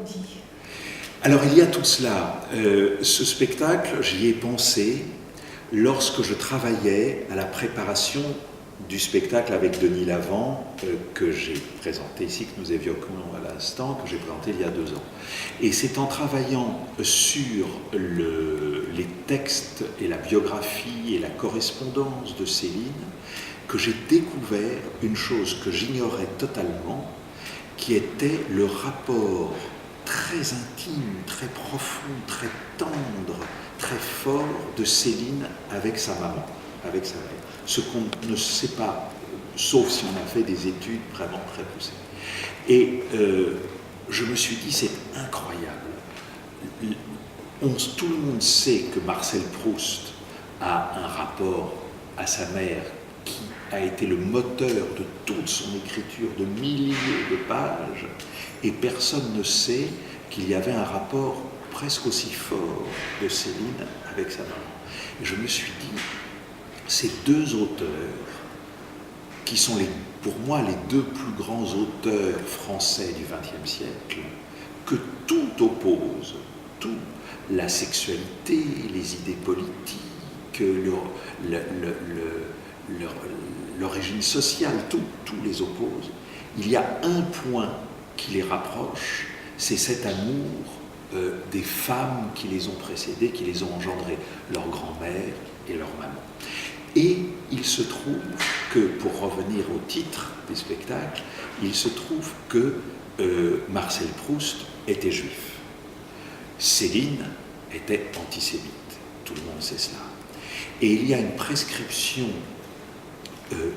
dit? Alors il y a tout cela. Ce spectacle, j'y ai pensé lorsque je travaillais à la préparation du spectacle avec Denis Lavant, que j'ai présenté ici, que nous évoquions à l'instant, que j'ai présenté il y a 2 ans. Et c'est en travaillant sur les textes et la biographie et la correspondance de Céline que j'ai découvert une chose que j'ignorais totalement, qui était le rapport très intime, très profond, très tendre, très fort de Céline avec sa maman, avec sa mère. Ce qu'on ne sait pas, sauf si on a fait des études vraiment très poussées. Et je me suis dit, c'est incroyable. Tout le monde sait que Marcel Proust a un rapport à sa mère qui a été le moteur de toute son écriture de milliers de pages, et personne ne sait qu'il y avait un rapport presque aussi fort de Céline avec sa maman. Et je me suis dit, ces 2 auteurs, qui sont pour moi les 2 plus grands auteurs français du XXe siècle, que tout oppose, tout, la sexualité, les idées politiques, l'origine sociale, tout les oppose. Il y a un point qui les rapproche, c'est cet amour des femmes qui les ont précédées, qui les ont engendrées, leur grand-mère et leur maman. Et il se trouve que, pour revenir au titre des spectacles, il se trouve que Marcel Proust était juif. Céline était antisémite, tout le monde sait cela. Et il y a une prescription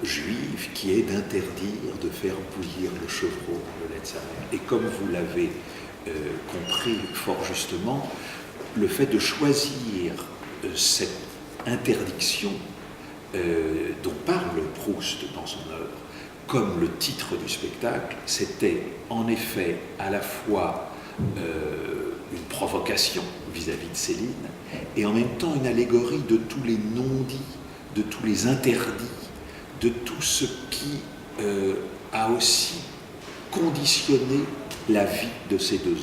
juive qui est d'interdire de faire bouillir le chevreau dans le lait de sa mère. Et comme vous l'avez compris fort justement, le fait de choisir cette interdiction dont parle Proust dans son œuvre, comme le titre du spectacle, c'était en effet à la fois une provocation vis-à-vis de Céline, et en même temps une allégorie de tous les non-dits, de tous les interdits, de tout ce qui a aussi conditionné la vie de ces 2 hommes.